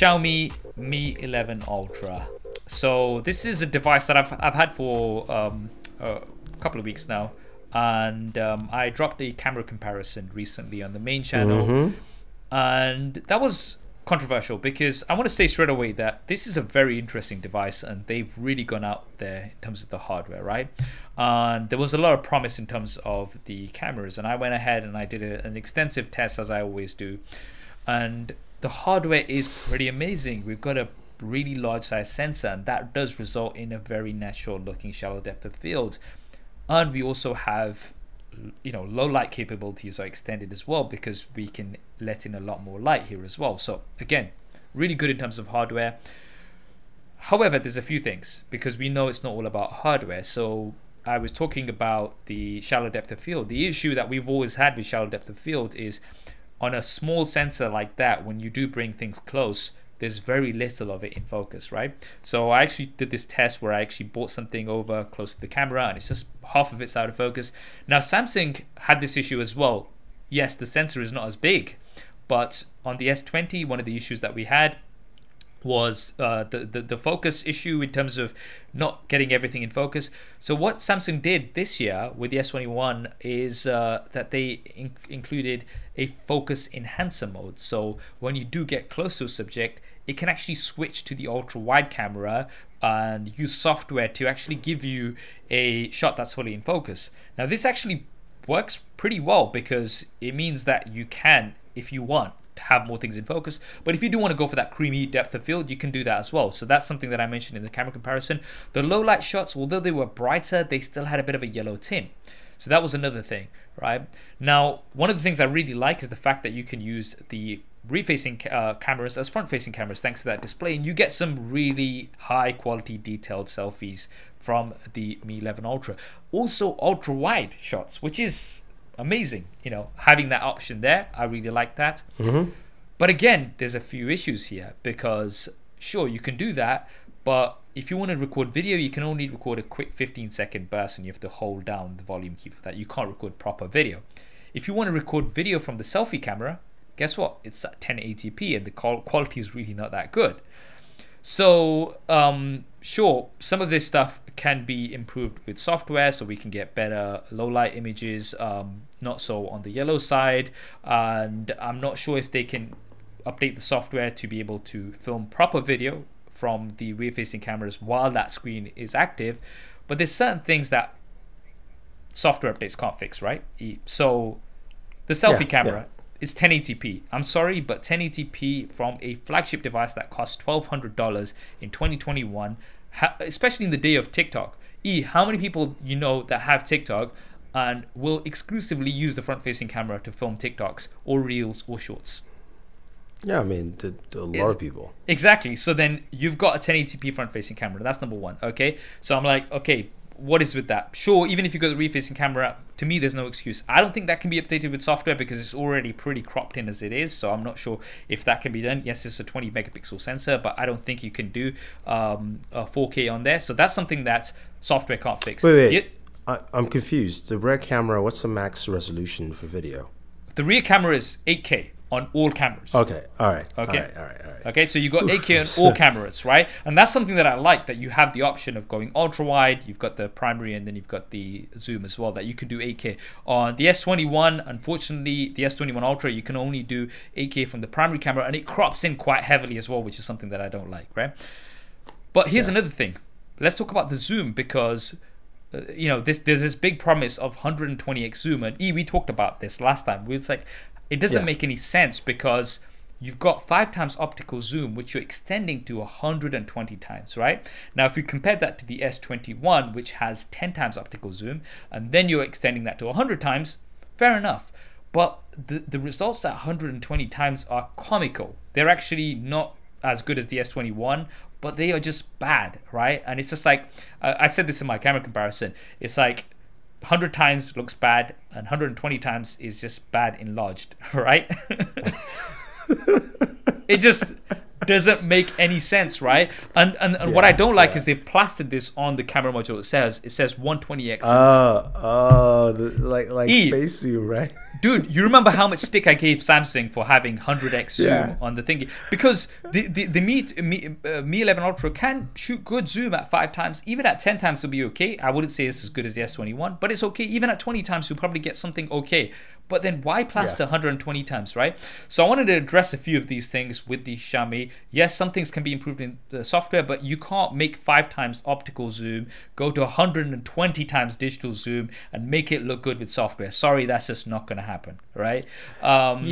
Xiaomi Mi 11 Ultra. So this is a device that I've had for a couple of weeks now, and I dropped a camera comparison recently on the main channel, and that was controversial because I want to say straight away that this is a very interesting device, and they've really gone out there in terms of the hardware, right? And there was a lot of promise in terms of the cameras, and I went ahead and I did an extensive test, as I always do, and the hardware is pretty amazing. We've got a really large size sensor, and that does result in a very natural looking shallow depth of field, and we also have, you know, low light capabilities are extended as well because we can let in a lot more light here as well. So again, really good in terms of hardware. However, there's a few things, because we know it's not all about hardware. So I was talking about the shallow depth of field. The issue that we've always had with shallow depth of field is on a small sensor like that, when you do bring things close, there's very little of it in focus, right? So I actually did this test where I actually brought something over close to the camera, and it's just half of it's out of focus. Now Samsung had this issue as well. Yes, the sensor is not as big, but on the S20, one of the issues that we had was the focus issue in terms of not getting everything in focus. So what Samsung did this year with the S21 is that they included a focus enhancer mode. So when you do get close to a subject, it can actually switch to the ultra wide camera and use software to actually give you a shot that's fully in focus. Now this actually works pretty well, because it means that you can, if you want, have more things in focus, but if you do want to go for that creamy depth of field, you can do that as well. So that's something that I mentioned in the camera comparison. The low light shots, although they were brighter, they still had a bit of a yellow tint. So that was another thing, right? Now, one of the things I really like is the fact that you can use the rear-facing cameras as front-facing cameras thanks to that display, and you get some really high-quality detailed selfies from the Mi 11 Ultra. Also, ultra-wide shots, which is amazing, you know, having that option there. I really like that. But again, there's a few issues here, because sure, you can do that, but if you want to record video, you can only record a quick 15-second burst, and you have to hold down the volume key for that. You can't record proper video. If you want to record video from the selfie camera, guess what? It's at 1080p, and the quality is really not that good. So sure, some of this stuff can be improved with software, so we can get better low light images, not so on the yellow side, and I'm not sure if they can update the software to be able to film proper video from the rear facing cameras while that screen is active. But there's certain things that software updates can't fix, right? So the selfie camera, it's 1080p. I'm sorry, but 1080p from a flagship device that costs $1,200 in 2021, especially in the day of TikTok. How many people you know that have TikTok and will exclusively use the front-facing camera to film TikToks or Reels or Shorts? Yeah, I mean, a lot of people. Exactly. So then you've got a 1080p front-facing camera. That's number one. Okay. So I'm like, okay, what is with that? Sure, even if you got the rear-facing camera, to me, there's no excuse. I don't think that can be updated with software because it's already pretty cropped in as it is. So I'm not sure if that can be done. Yes, it's a 20 megapixel sensor, but I don't think you can do a 4K on there. So that's something that software can't fix. Wait. I'm confused. The rear camera, what's the max resolution for video? The rear camera is 8K. On all cameras. Okay, all right. Okay, all right. Okay, so you got 8K on all cameras, right? And that's something that I like, that you have the option of going ultra wide. You've got the primary, and then you've got the zoom as well, that you can do 8K. On the S21, unfortunately, the S21 Ultra, you can only do 8K from the primary camera, and it crops in quite heavily as well, which is something that I don't like, right? But here's another thing. Let's talk about the zoom, because you know, there's this big promise of 120x zoom, and we talked about this last time. It's like, it doesn't make any sense, because you've got 5 times optical zoom, which you're extending to 120 times, right? Now, if you compare that to the S21, which has 10 times optical zoom, and then you're extending that to 100 times, fair enough. But the results at 120 times are comical. They're actually not as good as the S21, but they are just bad, right? And it's just like, I said this in my camera comparison, it's like 100 times looks bad, and 120 times is just bad enlarged, right? It just doesn't make any sense, right? And what I don't like is they've plastered this on the camera module. It says 120x. Like space zoom, right? Dude, you remember how much stick I gave Samsung for having 100x zoom on the thingy? Because the Mi 11 Ultra can shoot good zoom at 5 times. Even at 10 times, it'll be okay. I wouldn't say it's as good as the S21, but it's okay. Even at 20 times, you'll probably get something okay. But then why plaster 120 times, right? So I wanted to address a few of these things with the Xiaomi. Yes, some things can be improved in the software, but you can't make 5 times optical zoom, go to 120 times digital zoom, and make it look good with software. Sorry, that's just not going to happen, right?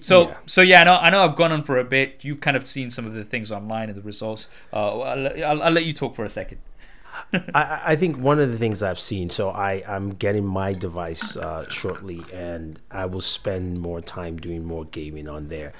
So yeah, I know I've gone on for a bit. You've kind of seen some of the things online and the results. I'll let you talk for a second. I think one of the things I've seen, so I'm getting my device shortly, and I will spend more time doing more gaming on there,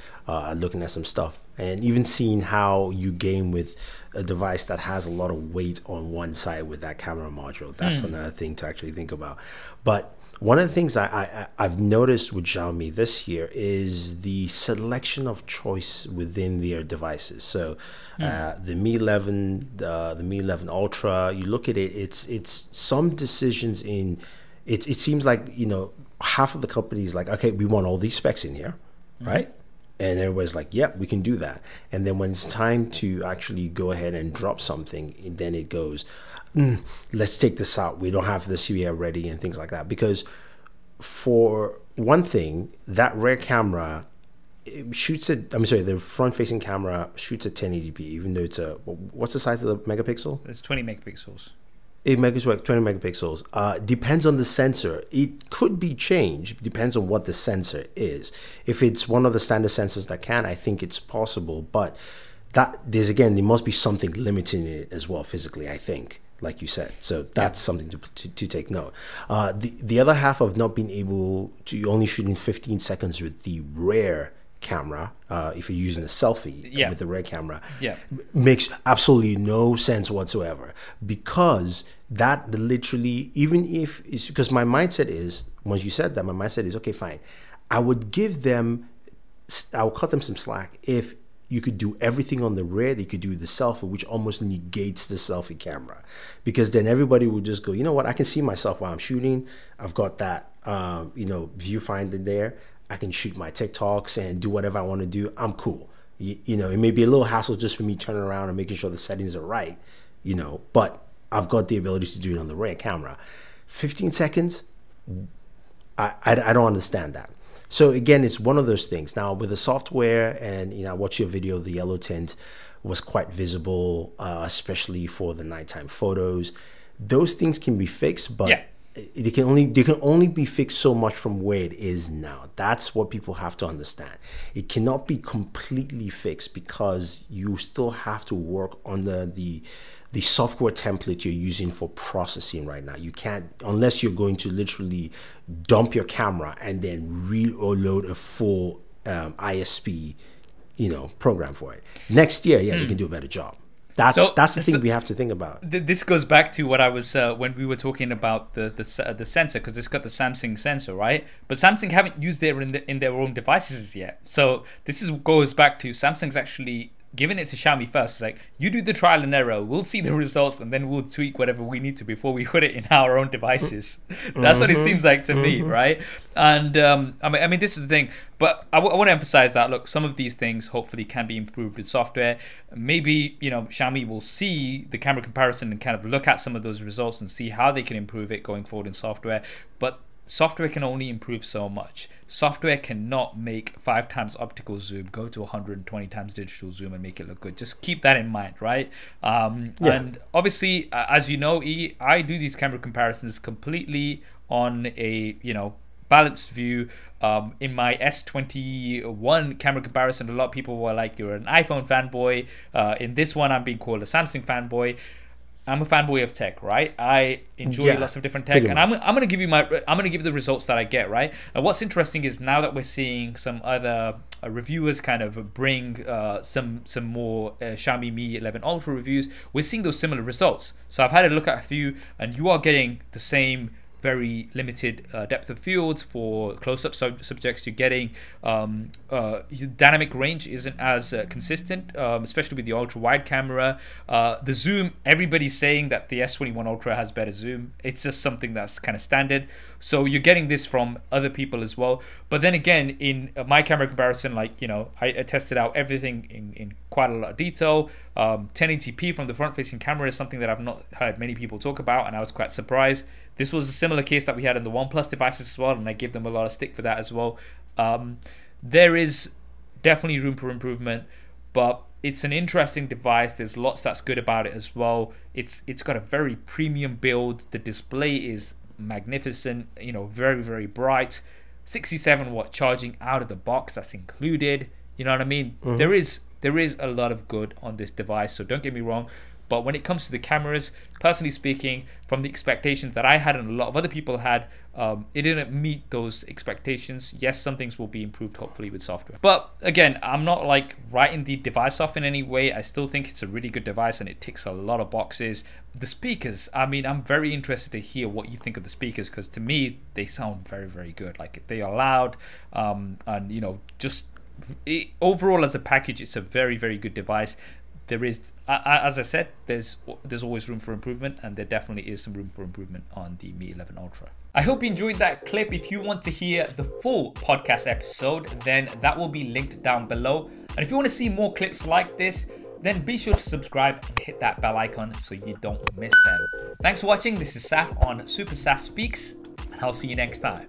looking at some stuff, and even seeing how you game with a device that has a lot of weight on one side with that camera module. That's another thing to actually think about. But one of the things I've noticed with Xiaomi this year is the selection of choice within their devices. So the Mi 11, the Mi 11 Ultra, you look at it, it's some decisions in, it seems like, you know, half of the companies like, okay, we want all these specs in here, right? And everybody's like, yep, we can do that. And then when it's time to actually go ahead and drop something, then it goes, let's take this out. We don't have this here ready and things like that. Because for one thing, that rear camera shoots at, the front-facing camera shoots at 1080p, even though it's a, what's the size of the megapixel? It's 20 megapixels. 8 megapixels, 20 megapixels. Depends on the sensor. It could be changed. Depends on what the sensor is. If it's one of the standard sensors that can, I think it's possible. But that there's, again, there must be something limiting it as well physically, I think, like you said. So that's something to take note. The other half of not being able to only shooting 15 seconds with the rear camera, if you're using a selfie with the rear camera, makes absolutely no sense whatsoever, because that literally, even if it's, because my mindset is, once you said that, my mindset is, okay, fine, I would give them, I would cut them some slack if you could do everything on the rear, they could do the selfie, which almost negates the selfie camera, because then everybody would just go, you know what, I can see myself while I'm shooting. I've got that, you know, viewfinder there. I can shoot my TikToks and do whatever I want to do. I'm cool. You know, it may be a little hassle just for me turning around and making sure the settings are right, you know, but I've got the ability to do it on the rear camera. 15 seconds, I don't understand that. So again, it's one of those things. Now with the software, and you know, I watched your video, the yellow tint was quite visible, especially for the nighttime photos. Those things can be fixed, but they can only be fixed so much from where it is now. That's what people have to understand. It cannot be completely fixed, because you still have to work under the software template you're using for processing right now. You can't, unless you're going to literally dump your camera and then reload a full ISP, you know, program for it. Next year, they can do a better job. That's the thing we have to think about. This goes back to what I was when we were talking about the sensor, because it's got the Samsung sensor, right? But Samsung haven't used it in their own devices yet. So this goes back to Samsung's actually giving it to Xiaomi first. It's like, you do the trial and error, we'll see the results, and then we'll tweak whatever we need to before we put it in our own devices. That's what it seems like to me, right? And I mean, this is the thing, but I want to emphasize that, look, some of these things hopefully can be improved with software. Maybe, you know, Xiaomi will see the camera comparison and kind of look at some of those results and see how they can improve it going forward in software. But software can only improve so much. Software cannot make 5 times optical zoom go to 120 times digital zoom and make it look good. Just keep that in mind, right? And obviously, as you know, I do these camera comparisons completely on a, you know, balanced view. In my S21 camera comparison, a lot of people were like, you're an iPhone fanboy. In this one, I'm being called a Samsung fanboy. I'm a fanboy of tech, right? I enjoy lots of different tech, and I'm gonna give you the results that I get, right? And what's interesting is now that we're seeing some other reviewers kind of bring some more Xiaomi Mi 11 Ultra reviews, we're seeing those similar results. So I've had a look at a few, and you are getting the same very limited depth of field for close-up subjects. You're getting dynamic range isn't as consistent, especially with the ultra-wide camera. The zoom, everybody's saying that the S21 Ultra has better zoom. It's just something that's kind of standard. So you're getting this from other people as well. But then again, in my camera comparison, like, you know, I tested out everything in quite a lot of detail. 1080p from the front-facing camera is something that I've not heard many people talk about, and I was quite surprised. This was a similar case that we had in the OnePlus devices as well, and I give them a lot of stick for that as well. There is definitely room for improvement, but it's an interesting device. There's lots that's good about it as well. It's got a very premium build. The display is magnificent, you know, very, very bright. 67-watt charging out of the box, that's included. You know what I mean? There is a lot of good on this device, so don't get me wrong. But when it comes to the cameras, personally speaking, from the expectations that I had and a lot of other people had, it didn't meet those expectations. Yes, some things will be improved hopefully with software. But again, I'm not like writing the device off in any way. I still think it's a really good device and it ticks a lot of boxes. The speakers, I mean, I'm very interested to hear what you think of the speakers, because to me, they sound very, very good. Like, they are loud, and, you know, just overall as a package, it's a very, very good device. There is, as I said, there's always room for improvement, and there definitely is some room for improvement on the Mi 11 Ultra. I hope you enjoyed that clip. If you want to hear the full podcast episode, then that will be linked down below. And if you want to see more clips like this, then be sure to subscribe and hit that bell icon so you don't miss them. Thanks for watching. This is Saf on SuperSaf Speaks, and I'll see you next time.